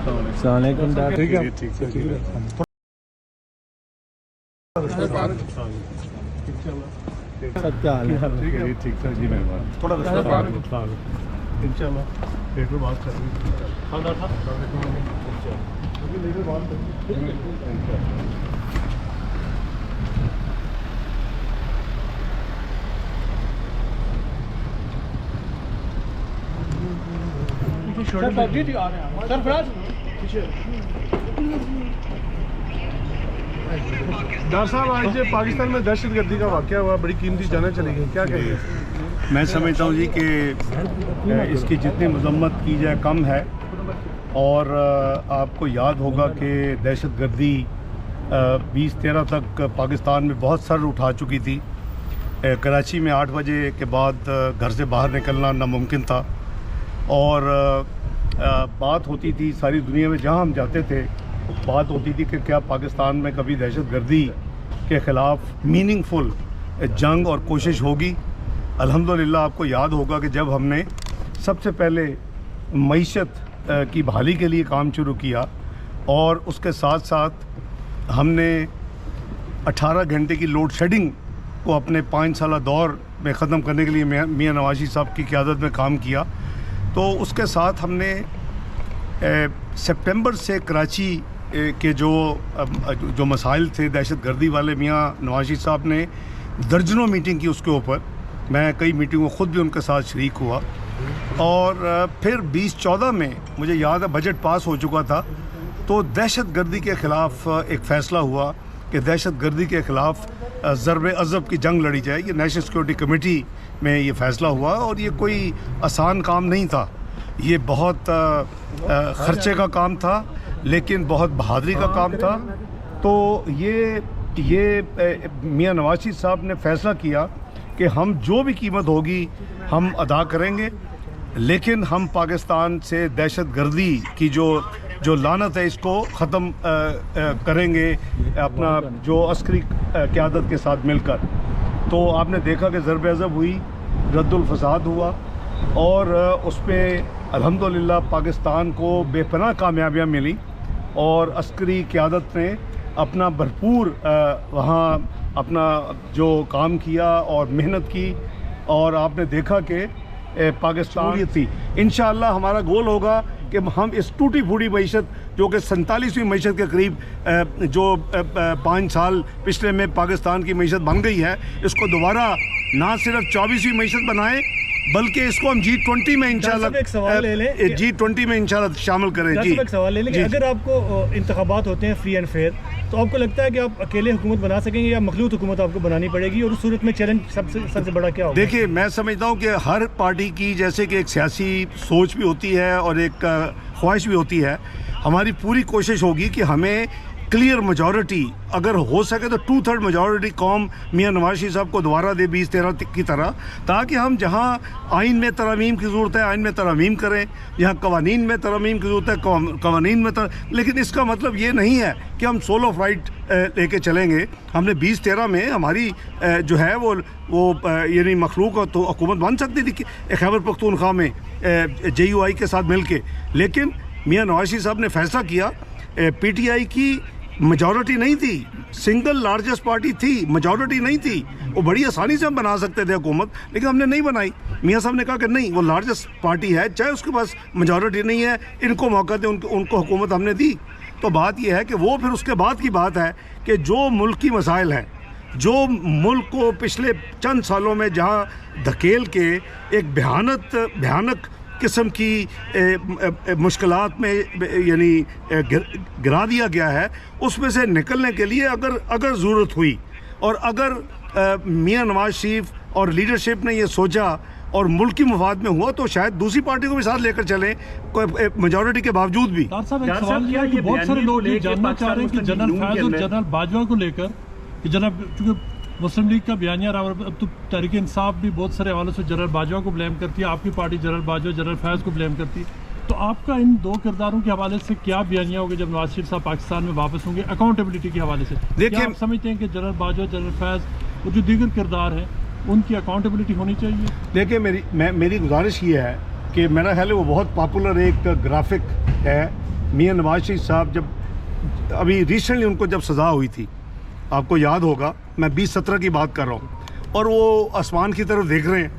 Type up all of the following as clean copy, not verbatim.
السلام علیکم ٹھیک ہے سب کیا حال ہے ٹھیک سر جی مہربان تھوڑا ان شاء اللہ پیٹ میں بات کر ڈاکٹر صاحب آج پاکستان میں دہشت گردی کا واقعہ ہوا, بڑی قیمتی جانیں چلی گئی, کیا کہیں گے؟ میں سمجھتا ہوں جی کہ اس کی جتنی مذمت کی جائے کم ہے, اور آپ کو یاد ہوگا کہ دہشت گردی 2013 تک پاکستان میں بہت سر اٹھا چکی تھی. کراچی میں 8 بجے کے بعد گھر سے باہر نکلنا ناممکن تھا, اور بات ہوتی تھی ساری دنیا میں جہاں ہم جاتے تھے, بات ہوتی تھی کہ کیا پاکستان میں کبھی دہشت گردی کے خلاف میننگ فل جنگ اور کوشش ہوگی. الحمدللہ آپ کو یاد ہوگا کہ جب ہم نے سب سے پہلے معیشت کی بحالی کے لیے کام شروع کیا, اور اس کے ساتھ ساتھ ہم نے 18 گھنٹے کی لوڈ شیڈنگ کو اپنے 5 سالہ دور میں ختم کرنے کے لیے میاں نواز شریف صاحب کی قیادت میں کام کیا, تو اس کے ساتھ ہم نے سپٹمبر سے کراچی کے جو مسائل تھے دہشت گردی والے, میاں نواز شریف صاحب نے درجنوں میٹنگ کی اس کے اوپر. میں کئی میٹنگوں خود بھی ان کے ساتھ شریک ہوا, اور پھر 2014 میں مجھے یاد ہے بجٹ پاس ہو چکا تھا, تو دہشت گردی کے خلاف ایک فیصلہ ہوا کہ دہشت گردی کے خلاف ضرب عضب کی جنگ لڑی جائے. یہ نیشنل سیکورٹی کمیٹی میں یہ فیصلہ ہوا, اور یہ کوئی آسان کام نہیں تھا, یہ بہت خرچے کا کام تھا, لیکن بہت بہادری کا کام تھا. تو یہ میاں نواز شریف صاحب نے فیصلہ کیا کہ ہم جو بھی قیمت ہوگی ہم ادا کریں گے, لیکن ہم پاکستان سے دہشت گردی کی جو لعنت ہے اس کو ختم کریں گے اپنا جو عسکری قیادت کے ساتھ مل کر. تو آپ نے دیکھا کہ ضرب عضب ہوئی, رد الفساد ہوا, اور اس پہ الحمدللہ پاکستان کو بے پناہ کامیابیاں ملی, اور عسکری قیادت نے اپنا بھرپور وہاں اپنا جو کام کیا اور محنت کی, اور آپ نے دیکھا کہ پاکستان تھی. انشاءاللہ ہمارا گول ہوگا کہ ہم اس ٹوٹی پھوٹی معیشت جو کہ 47ویں معیشت کے قریب جو 5 سال پچھلے میں پاکستان کی معیشت بن گئی ہے, اس کو دوبارہ نہ صرف 24ویں معیشت بنائیں بلکہ اس کو ہم G20 میں انشاءاللہ G20 میں انشاءاللہ شامل کریں. جی ایک سوال لے لیں کہ اگر آپ کو انتخابات ہوتے ہیں فری اینڈ فیئر, تو آپ کو لگتا ہے کہ آپ اکیلے حکومت بنا سکیں گے یا مخلوط حکومت آپ کو بنانی پڑے گی, اور اس صورت میں چیلنج سب سے بڑا کیا ہوگا؟ دیکھیے میں سمجھتا ہوں کہ ہر پارٹی کی جیسے کہ ایک سیاسی سوچ بھی ہوتی ہے اور ایک خواہش بھی ہوتی ہے. ہماری پوری کوشش ہوگی کہ ہمیں کلیئر میجورٹی اگر ہو سکے تو 2/3 میجورٹی قوم میاں نواز شریف صاحب کو دوبارہ دے 2013 کی طرح, تاکہ ہم جہاں آئین میں ترامیم کی ضرورت ہے آئین میں ترامیم کریں, جہاں قوانین میں ترامیم کی ضرورت ہے قوانین میں لیکن اس کا مطلب یہ نہیں ہے کہ ہم سولو فلائٹ لے کے چلیں گے. ہم نے 2013 میں ہماری جو ہے وہ یعنی مخلوق تو حکومت بن سکتی تھی خیبر پختونخوا میں JUI کے ساتھ مل کے, لیکن میاں نواز شریف صاحب نے فیصلہ کیا, PTI کی میجورٹی نہیں تھی, سنگل لارجسٹ پارٹی تھی, میجورٹی نہیں تھی, وہ بڑی آسانی سے ہم بنا سکتے تھے حکومت, لیکن ہم نے نہیں بنائی. میاں صاحب نے کہا کہ نہیں, وہ لارجسٹ پارٹی ہے, چاہے اس کے پاس میجورٹی نہیں ہے, ان کو موقع دیں, ان کو حکومت ہم نے دی. تو بات یہ ہے کہ وہ پھر اس کے بعد کی بات ہے کہ جو ملک کی مسائل ہیں, جو ملک کو پچھلے چند سالوں میں جہاں دھکیل کے ایک بھیانک قسم کی مشکلات میں یعنی گرا دیا گیا ہے, اس میں سے نکلنے کے لیے اگر ضرورت ہوئی, اور اگر میاں نواز شریف اور لیڈرشپ نے یہ سوچا اور ملکی مفاد میں ہوا, تو شاید دوسری پارٹی کو بھی ساتھ لے کر چلیں میجورٹی کے باوجود بھی. ڈاکٹر صاحب ایک سوال یہ ہے کہ بہت سارے لوگ یہ جاننا چاہ رہے ہیں کہ جنرل فیض اور جنرل باجوہ کو لے کر کہ جناب چونکہ مسلم لیگ کا بیانیہ رہا, اب تو تحریک انصاف بھی بہت سارے حوالوں سے جنرل باجوہ کو بلیم کرتی ہے, آپ کی پارٹی جنرل باجوہ جنرل فیض کو بلیم کرتی ہے, تو آپ کا ان دو کرداروں کے حوالے سے کیا بیانیہ ہوگا جب نواز شریف صاحب پاکستان میں واپس ہوں گے اکاؤنٹیبلٹی کے حوالے سے؟ کیا آپ سمجھتے ہیں کہ جنرل باجوہ جنرل فیض اور جو دیگر کردار ہیں ان کی اکاؤنٹیبلٹی ہونی چاہیے؟ دیکھیں میری گزارش یہ ہے کہ میرا خیال ہے وہ بہت پاپولر ایک گرافک ہے میاں نواز شریف صاحب جب ابھی ریسنٹلی ان کو جب سزا ہوئی تھی، آپ کو یاد ہوگا، میں 2017 کی بات کر رہا ہوں، اور وہ آسمان کی طرف دیکھ رہے ہیں،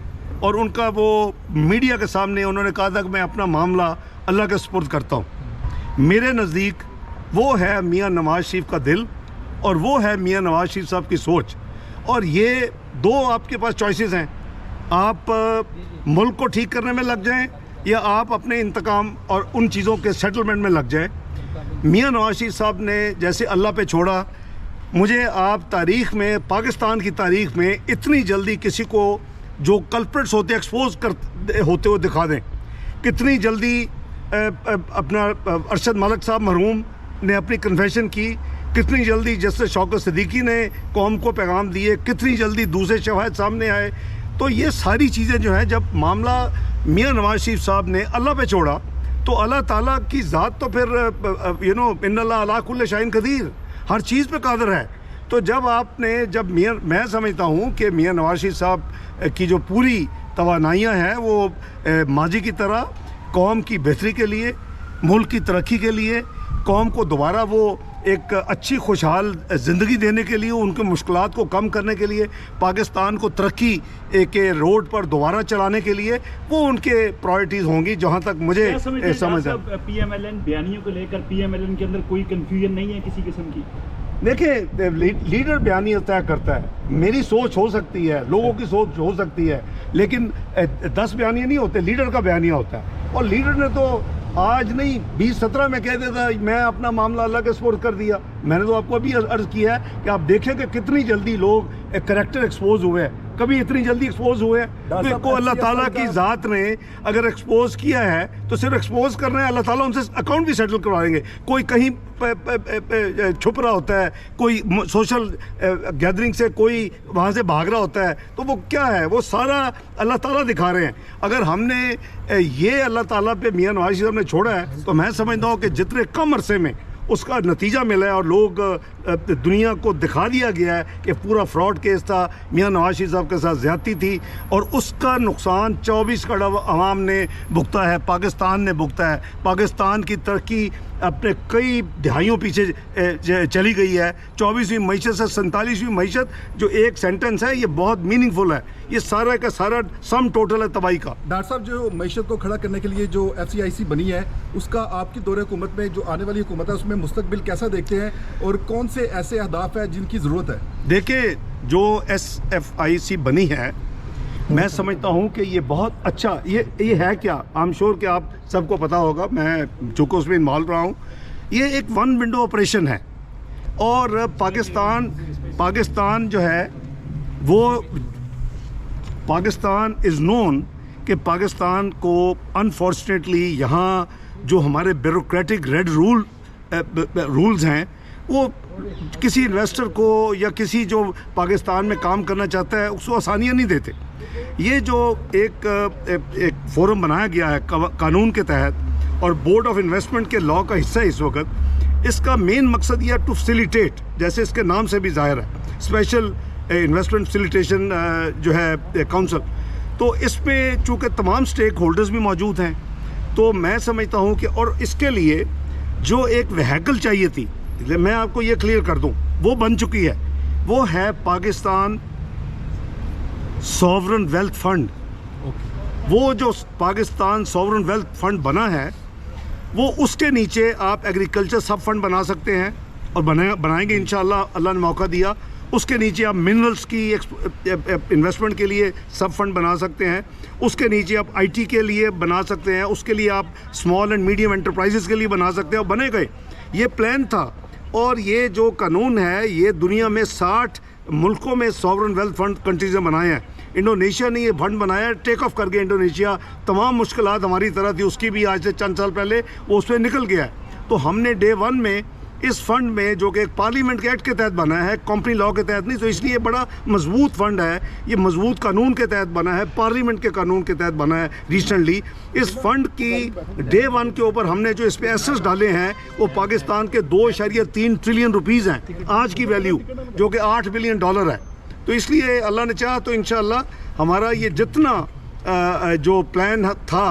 اور ان کا وہ میڈیا کے سامنے انہوں نے کہا تھا کہ میں اپنا معاملہ اللہ کے سپرد کرتا ہوں۔ میرے نزدیک وہ ہے میاں نواز شریف کا دل، اور وہ ہے میاں نواز شریف صاحب کی سوچ، اور یہ دو آپ کے پاس چوائسیز ہیں، آپ ملک کو ٹھیک کرنے میں لگ جائیں یا آپ اپنے انتقام اور ان چیزوں کے سیٹلمنٹ میں لگ جائیں۔ میاں نواز شریف صاحب نے جیسے اللہ پہ چھوڑا، مجھے آپ تاریخ میں، پاکستان کی تاریخ میں اتنی جلدی کسی کو جو کلپریٹس ہوتے ایکسپوز ہوتے ہوئے دکھا دیں، کتنی جلدی اپنا ارشد ملک صاحب مرحوم نے اپنی کنفیشن کی، کتنی جلدی جسٹس شوکت صدیقی نے قوم کو پیغام دیے، کتنی جلدی دوسرے شواہد سامنے آئے۔ تو یہ ساری چیزیں جو ہیں، جب معاملہ میاں نواز شریف صاحب نے اللہ پہ چھوڑا تو اللہ تعالیٰ کی ذات تو پھر ان اللہ علی کل شیء قدیر، ہر چیز پہ قادر ہے۔ تو جب آپ نے میں سمجھتا ہوں کہ میاں نواز شریف صاحب کی جو پوری توانائیاں ہیں وہ ماضی کی طرح قوم کی بہتری کے لیے، ملک کی ترقی کے لیے، قوم کو دوبارہ وہ ایک اچھی خوشحال زندگی دینے کے لیے، ان کے مشکلات کو کم کرنے کے لیے، پاکستان کو ترقی کے روڈ پر دوبارہ چلانے کے لیے وہ ان کے پرائرٹیز ہوں گی، جہاں تک مجھے سمجھ ہے۔ پی ایم ایل این بیانیوں کو لے کر پی ایم ایل این کے اندر کوئی کنفیوژن نہیں ہے کسی قسم کی؟ دیکھیں، لیڈر بیانیہ طے کرتا ہے، میری سوچ ہو سکتی ہے، لوگوں کی سوچ ہو سکتی ہے، لیکن 10 بیانیہ نہیں ہوتے، لیڈر کا بیانیہ ہوتا ہے۔ اور لیڈر نے تو آج نہیں 2017 میں کہہ دیتا میں اپنا معاملہ اللہ کے سپرد کر دیا۔ میں نے تو آپ کو ابھی عرض کیا ہے کہ آپ دیکھیں کہ کتنی جلدی لوگ کریکٹر ایکسپوز ہوئے ہیں، کبھی اتنی جلدی ایکسپوز ہوئے ہیں؟ تو کو اللہ تعالیٰ کی ذات نے اگر ایکسپوز کیا ہے تو صرف ایکسپوز کر رہے ہیں، اللہ تعالیٰ ان سے اکاؤنٹ بھی سیٹل کروائیں گے۔ کوئی کہیں چھپ رہا ہوتا ہے، کوئی سوشل گیدرنگ سے کوئی وہاں سے بھاگ رہا ہوتا ہے، تو وہ کیا ہے، وہ سارا اللہ تعالیٰ دکھا رہے ہیں۔ اگر ہم نے یہ اللہ تعالیٰ پہ میاں نواز شریف نے چھوڑا ہے تو میں سمجھتا ہوں کہ جتنے کم عرصے میں اس کا نتیجہ ملا ہے اور لوگ دنیا کو دکھا دیا گیا ہے کہ پورا فراڈ کیس تھا، میاں نواز شریف صاحب کے ساتھ زیادتی تھی، اور اس کا نقصان 24 کروڑ عوام نے بھگتا ہے، پاکستان نے بھگتا ہے۔ پاکستان کی ترقی اپنے کئی دہائیوں پیچھے چلی گئی ہے۔ 24ویں معیشت سے 47ویں معیشت، جو ایک سینٹنس ہے، یہ بہت میننگ فل ہے، یہ سارا کا سارا سم ٹوٹل ہے تباہی کا۔ ڈاکٹر صاحب، جو معیشت کو کھڑا کرنے کے لیے جو FCIC بنی ہے، اس کا آپ کی دور حکومت میں، جو آنے والی حکومت ہے، اس میں مستقبل کیسا دیکھتے ہیں اور کون سے ایسے اہداف ہیں جن کی ضرورت ہے؟ دیکھیں، جو SFIC بنی ہے، میں سمجھتا ہوں کہ یہ بہت اچھا، یہ ہے کیا، آئی ایم شیور کہ آپ سب کو پتہ ہوگا، میں چونکہ اس میں انوالو رہا ہوں، یہ ایک ون ونڈو آپریشن ہے، اور پاکستان جو ہے وہ پاکستان از نون کہ پاکستان کو انفارچونیٹلی یہاں جو ہمارے بیوروکریٹک ریڈ رولز ہیں، وہ کسی انویسٹر کو یا کسی جو پاکستان میں کام کرنا چاہتا ہے اس کو آسانیاں نہیں دیتے۔ یہ جو ایک فورم بنایا گیا ہے قانون کے تحت اور بورڈ آف انویسٹمنٹ کے لاء کا حصہ ہے اس وقت، اس کا مین مقصد یہ ہے ٹو فیسیلیٹیٹ، جیسے اس کے نام سے بھی ظاہر ہے، اسپیشل انویسٹمنٹ فیسیلیٹیشن جو ہے کونسل۔ تو اس میں چونکہ تمام سٹیک ہولڈرز بھی موجود ہیں، تو میں سمجھتا ہوں کہ اور اس کے لیے جو ایک وہیکل چاہیے تھی، میں آپ کو یہ کلیئر کر دوں، وہ بن چکی ہے، وہ ہے پاکستان سوورن ویلتھ فنڈ۔ وہ جو پاکستان سوورن ویلتھ فنڈ بنا ہے، وہ اس کے نیچے آپ ایگریکلچر سب فنڈ بنا سکتے ہیں، اور بنائیں گے انشاءاللہ، اللہ نے موقع دیا۔ اس کے نیچے آپ منرلز کی انویسٹمنٹ کے لیے سب فنڈ بنا سکتے ہیں، اس کے نیچے آپ IT کے لیے بنا سکتے ہیں، اس کے لیے آپ اسمال اینڈ میڈیم انٹرپرائزز کے لیے بنا سکتے ہیں، اور بنے گئے۔ یہ پلان تھا، اور یہ جو قانون ہے یہ دنیا میں 60 ملکوں میں سوورن ویلتھ فنڈ کنٹریز نے بنائے ہیں۔ انڈونیشیا نے یہ فنڈ بنایا، ٹیک آف کر گیا انڈونیشیا، تمام مشکلات ہماری طرح تھی، اس کی بھی آج سے چند سال پہلے وہ اس پہ نکل گیا ہے۔ تو ہم نے ڈے 1 میں اس فنڈ میں، جو کہ ایک پارلیمنٹ کے ایکٹ کے تحت بنا ہے، کمپنی لاء کے تحت نہیں، تو اس لیے بڑا مضبوط فنڈ ہے، یہ مضبوط قانون کے تحت بنا ہے، پارلیمنٹ کے قانون کے تحت بنا ہے ریسنٹلی۔ اس فنڈ کی ڈے 1 کے اوپر ہم نے جو اس پہ ایسٹس ڈالے ہیں وہ پاکستان کے 2.3 ٹریلین روپیز ہیں آج کی ویلیو، جو کہ $8 بلین ہے۔ تو اس لیے اللہ نے چاہا تو انشاءاللہ ہمارا یہ جتنا جو پلان تھا،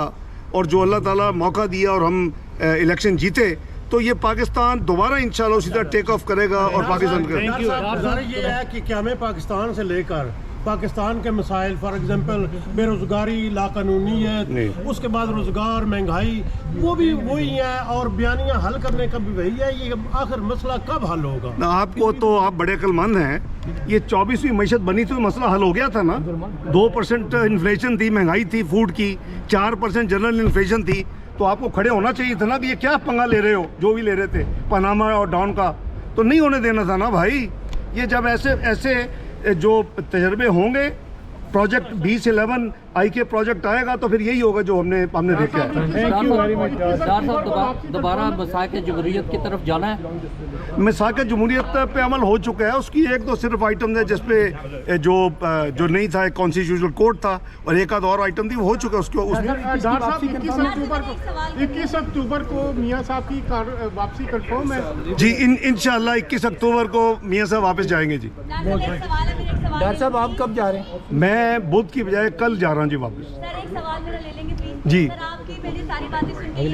اور جو اللہ تعالیٰ موقع دیا اور ہم الیکشن جیتے، تو یہ پاکستان دوبارہ انشاءاللہ اسی طرح ٹیک آف کرے گا اور پاکستان کا یہ ہے کہ کیا ہمیں پاکستان سے لے کر پاکستان کے مسائل فار ایگزامپل بے روزگاری، لاقانونیت، اس کے بعد روزگار، مہنگائی، وہ بھی وہی ہے اور بیانیاں حل کرنے کا بھی وہی ہے. یہ آخر مسئلہ کب حل ہوگا؟ آپ کو تو آپ بڑے عقل مند ہیں. یہ 24ویں معیشت بنی تو مسئلہ حل ہو گیا تھا نا. 2% انفلیشن تھی، مہنگائی تھی فوڈ کی، 4% جنرل انفلیشن تھی. تو آپ کو کھڑے ہونا چاہیے تھا نا کہ یہ کیا پنگا لے رہے ہو. جو بھی لے رہے تھے پاناما اور ڈاؤن کا تو نہیں ہونے دینا تھا نا بھائی. یہ جب ایسے جو تجربے ہوں گے، پروجیکٹ 2011 آئی کے پروجیکٹ آئے گا تو پھر یہی ہوگا جو ہم نے دیکھا ہے. دوبارہ مساق جمہوریت کی طرف جانا ہے. مساق جمہوریت پہ عمل ہو چکا ہے. اس کی ایک دو صرف آئٹم ہے جس پہ جو نہیں تھا، کانسٹیٹیوشنل کوڈ تھا اور ایک آدھ اور آئٹم تھی، وہ ہو چکا ہے. اس کو 21 اکتوبر کو میاں صاحب کی واپسی کنفرم ہے جی. انشاءاللہ 21 اکتوبر کو میاں صاحب واپس جائیں گے جی. ڈاکٹر صاحب آپ کب جا رہے ہیں؟ میں بدھ کی بجائے کل جا رہا ہوں جی واپس. سر ایک سوال میرا لے لیں گے پلیز. جی. سر آپ کی میں نے ساری باتیں سن کے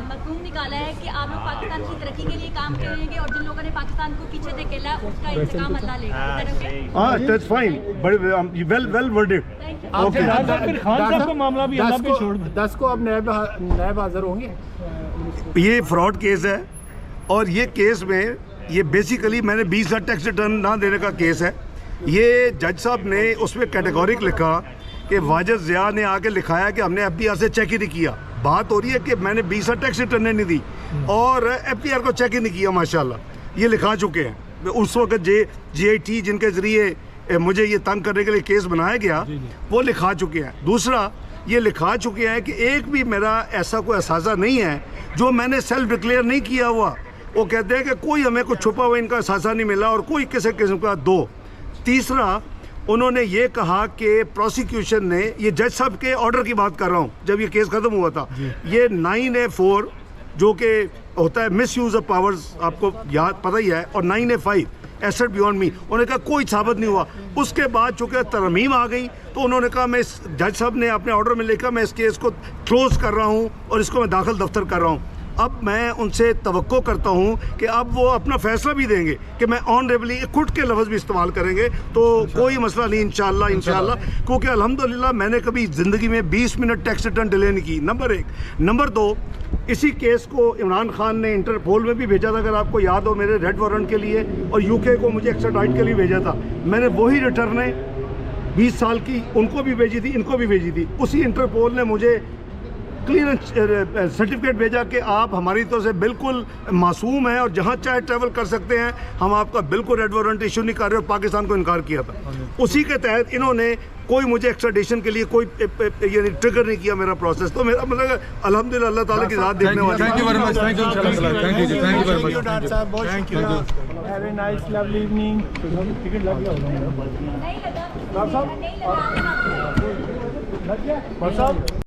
مفہوم نکالا ہے کہ آپ لوگ پاکستان کی ترقی کے لیے کام کریں گے اور جن لوگوں نے پاکستان کو پیچھے دھکیلا ہے اس کا انتقام اللہ لے گا. ہاں that's fine. Well worded. Okay. پھر خان صاحب کا معاملہ بھی اللہ پہ چھوڑ دیں. 10 کو اب نائب حاضر ہوں گے. یہ فراڈ کیس ہے اور یہ کیس میں یہ بیسیکلی میں نے 20,000 ٹیکس ریٹرن نہ دینے کا کیس ہے. یہ جج صاحب نے اس میں کیٹیگورک لکھا کہ واجد ضیاء نے آ کے لکھایا کہ ہم نے ایف بی آر سے چیک ہی نہیں کیا. بات ہو رہی ہے کہ میں نے 20,000 ٹیکس ریٹرن نہیں دی اور ایف بی آر کو چیک ہی نہیں کیا. ماشاءاللہ یہ لکھا چکے ہیں. اس وقت جی آئی ٹی جن کے ذریعے مجھے یہ تنگ کرنے کے لیے کیس بنایا گیا وہ لکھا چکے ہیں. دوسرا یہ لکھا چکے ہیں کہ ایک بھی میرا ایسا کوئی اثاثہ نہیں ہے جو میں نے سیلف ڈکلیئر نہیں کیا ہوا. وہ کہتے ہیں کہ کوئی ہمیں کچھ چھپا ہوا ان کا اثاثہ نہیں ملا اور کوئی کسی قسم کا دو. تیسرا انہوں نے یہ کہا کہ پروسیکیوشن نے، یہ جج صاحب کے آرڈر کی بات کر رہا ہوں جب یہ کیس ختم ہوا تھا، یہ 9A4 جو کہ ہوتا ہے مس یوز آف پاورز، آپ کو یاد پتہ ہی ہے، اور 9A5 ایسٹ بیونڈ می، انہوں نے کہا کوئی ثابت نہیں ہوا. اس کے بعد چونکہ ترمیم آ گئی تو انہوں نے کہا میں اس جج صاحب نے اپنے آرڈر میں لکھا میں اس کیس کو کلوز کر رہا ہوں اور اس کو میں داخل دفتر کر رہا ہوں. اب میں ان سے توقع کرتا ہوں کہ اب وہ اپنا فیصلہ بھی دیں گے کہ میں آنریبلی اکوٹ کے لفظ بھی استعمال کریں گے تو کوئی مسئلہ نہیں انشاءاللہ. کیونکہ الحمدللہ میں نے کبھی زندگی میں 20 منٹ ٹیکس ریٹرن ڈیلے نہیں کی. نمبر 1. نمبر 2, اسی کیس کو عمران خان نے انٹرپول میں بھی بھیجا تھا اگر آپ کو یاد ہو، میرے ریڈ وارنٹ کے لیے، اور UK کو مجھے ایکسٹراڈائٹ کے لیے بھیجا تھا. میں نے وہی ریٹرنیں 20 سال کی ان کو بھی بھیجی تھی، ان کو بھی بھیجی تھی. اسی انٹرپول نے مجھے کلیئرنس سرٹیفکیٹ بھیجا کہ آپ ہماری طرف سے بالکل معصوم ہیں اور جہاں چاہے ٹریول کر سکتے ہیں، ہم آپ کا بالکل ریڈ وارنٹ ایشو نہیں کر رہے، اور پاکستان کو انکار کیا تھا. اسی کے تحت انہوں نے کوئی مجھے ایکسٹریڈیشن کے لیے کوئی یعنی ٹریگر نہیں کیا میرا پروسیس. تو میرا مطلب الحمدللہ اللہ تعالیٰ کی ذات دیکھنے والی. Thank you very much. Thank you. Thank you. Thank you very much. Doctor صاحب بہت شکریہ. Have a nice lovely evening. Ticket لگ گیا نہیں لگا. ڈاکٹر صاحب